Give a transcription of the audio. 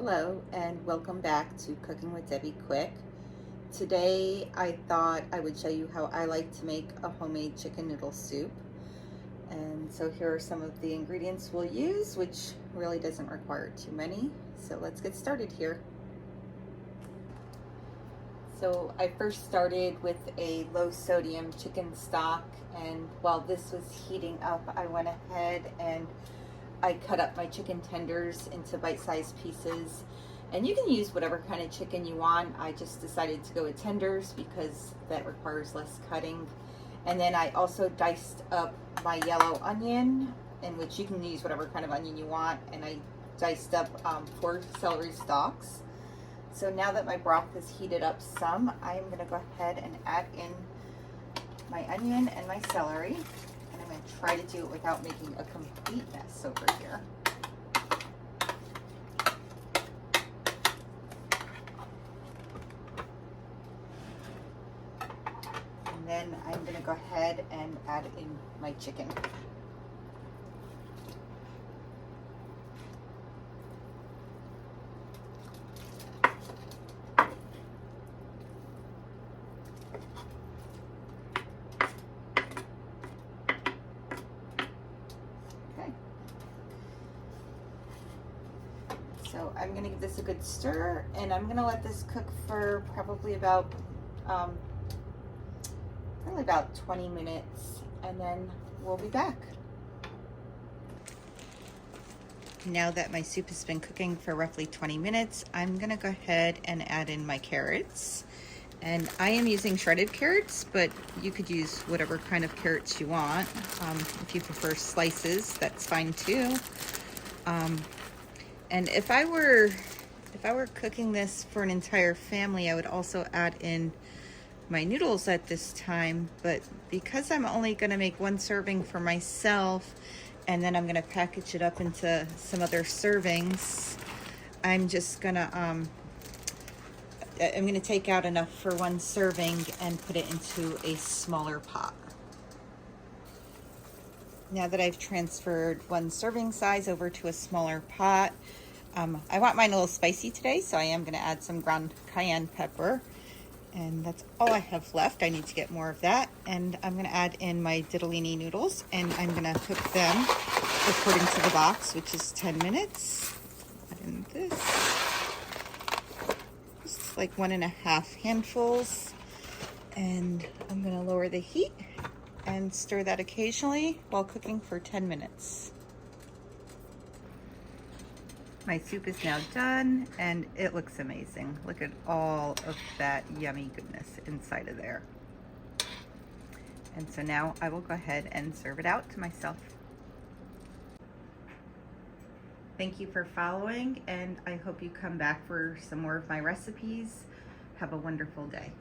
Hello and welcome back to Cooking with Debbie Quick. Today I thought I would show you how I like to make a homemade chicken noodle soup. And so here are some of the ingredients we'll use, which really doesn't require too many. So let's get started here. So I first started with a low sodium chicken stock, and while this was heating up, I went ahead and I cut up my chicken tenders into bite-sized pieces, and you can use whatever kind of chicken you want. I just decided to go with tenders because that requires less cutting. And then I also diced up my yellow onion, in which you can use whatever kind of onion you want, and I diced up 4 celery stalks. So now that my broth is heated up some, I am going to go ahead and add in my onion and my celery. And I'm going to try to do it without making a complete mess over here. And then I'm going to go ahead and add in my chicken. So I'm going to give this a good stir, and I'm going to let this cook for probably about 20 minutes, and then we'll be back. Now that my soup has been cooking for roughly 20 minutes, I'm going to go ahead and add in my carrots. And I am using shredded carrots, but you could use whatever kind of carrots you want. If you prefer slices, that's fine too. And if I were cooking this for an entire family, I would also add in my noodles at this time. But because I'm only going to make one serving for myself, and then I'm going to package it up into some other servings, I'm just gonna I'm going to take out enough for one serving and put it into a smaller pot. Now that I've transferred one serving size over to a smaller pot, I want mine a little spicy today, so I am going to add some ground cayenne pepper. And that's all I have left. I need to get more of that. And I'm going to add in my ditalini noodles, and I'm going to cook them according to the box, which is 10 minutes. Add in this. Just like 1.5 handfuls. And I'm going to lower the heat and stir that occasionally while cooking for 10 minutes. My soup is now done, and it looks amazing. Look at all of that yummy goodness inside of there. And so now I will go ahead and serve it out to myself. Thank you for following, and I hope you come back for some more of my recipes. Have a wonderful day.